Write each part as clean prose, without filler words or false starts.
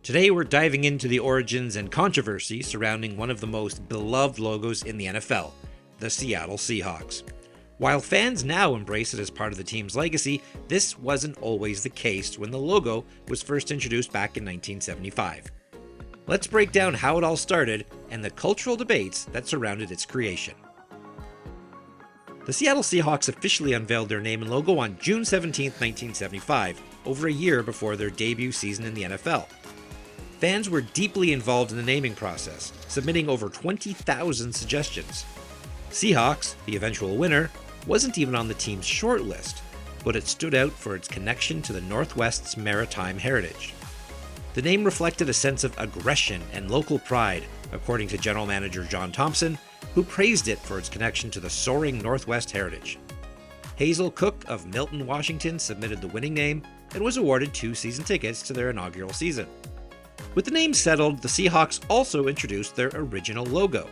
Today we're diving into the origins and controversy surrounding one of the most beloved logos in the NFL, the Seattle Seahawks. While fans now embrace it as part of the team's legacy, this wasn't always the case when the logo was first introduced back in 1975. Let's break down how it all started and the cultural debates that surrounded its creation. The Seattle Seahawks officially unveiled their name and logo on June 17, 1975, over a year before their debut season in the NFL. Fans were deeply involved in the naming process, submitting over 20,000 suggestions. Seahawks, the eventual winner, wasn't even on the team's short list, but it stood out for its connection to the Northwest's maritime heritage. The name reflected a sense of aggression and local pride, according to General Manager John Thompson, who praised it for its connection to the soaring Northwest heritage. Hazel Cook of Milton, Washington submitted the winning name and was awarded 2 season tickets to their inaugural season. With the name settled, the Seahawks also introduced their original logo.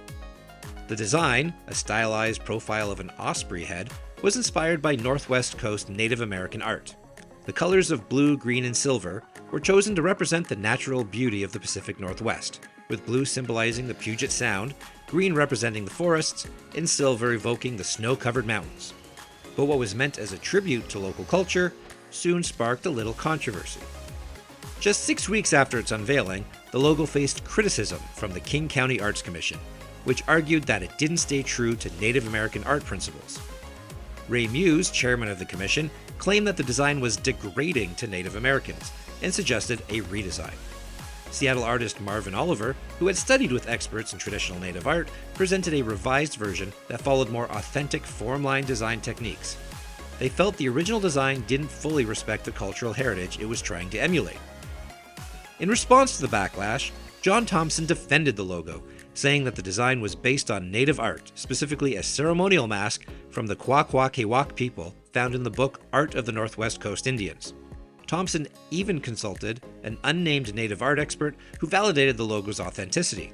The design, a stylized profile of an osprey head, was inspired by Northwest Coast Native American art. The colors of blue, green, and silver were chosen to represent the natural beauty of the Pacific Northwest, with blue symbolizing the Puget Sound, green representing the forests, and silver evoking the snow-covered mountains. But what was meant as a tribute to local culture soon sparked a little controversy. Just 6 weeks after its unveiling, the logo faced criticism from the King County Arts Commission, which argued that it didn't stay true to Native American art principles. Ray Muse, chairman of the commission, claimed that the design was degrading to Native Americans and suggested a redesign. Seattle artist Marvin Oliver, who had studied with experts in traditional Native art, presented a revised version that followed more authentic form-line design techniques. They felt the original design didn't fully respect the cultural heritage it was trying to emulate. In response to the backlash, John Thompson defended the logo, saying that the design was based on Native art, specifically a ceremonial mask from the Kwakwaka'wakw people found in the book Art of the Northwest Coast Indians. Thompson even consulted an unnamed Native art expert who validated the logo's authenticity.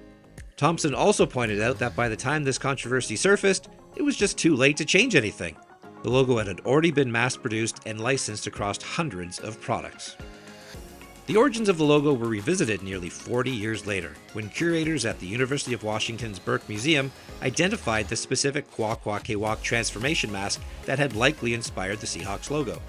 Thompson also pointed out that by the time this controversy surfaced, it was just too late to change anything. The logo had already been mass-produced and licensed across hundreds of products. The origins of the logo were revisited nearly 40 years later, when curators at the University of Washington's Burke Museum identified the specific Kwakwaka'wakw transformation mask that had likely inspired the Seahawks logo.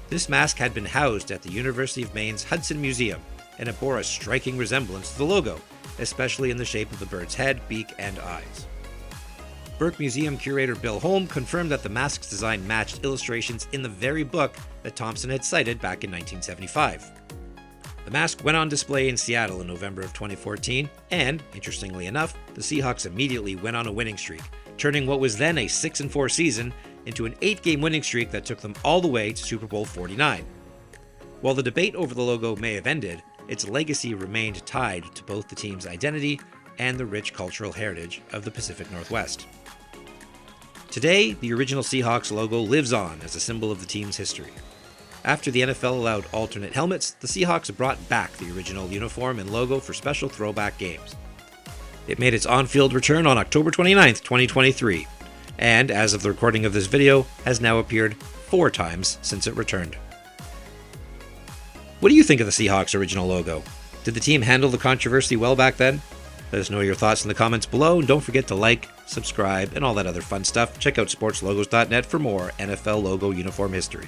This mask had been housed at the University of Maine's Hudson Museum, and it bore a striking resemblance to the logo, especially in the shape of the bird's head, beak, and eyes. Burke Museum curator Bill Holm confirmed that the mask's design matched illustrations in the very book that Thompson had cited back in 1975. The mask went on display in Seattle in November of 2014, and, interestingly enough, the Seahawks immediately went on a winning streak, turning what was then a 6-4 season into an 8-game winning streak that took them all the way to Super Bowl 49. While the debate over the logo may have ended, its legacy remained tied to both the team's identity and the rich cultural heritage of the Pacific Northwest. Today, the original Seahawks logo lives on as a symbol of the team's history. After the NFL allowed alternate helmets, the Seahawks brought back the original uniform and logo for special throwback games. It made its on-field return on October 29, 2023, and, as of the recording of this video, has now appeared 4 times since it returned. What do you think of the Seahawks' original logo? Did the team handle the controversy well back then? Let us know your thoughts in the comments below, and don't forget to like, subscribe, and all that other fun stuff. Check out SportsLogos.Net for more NFL logo uniform history.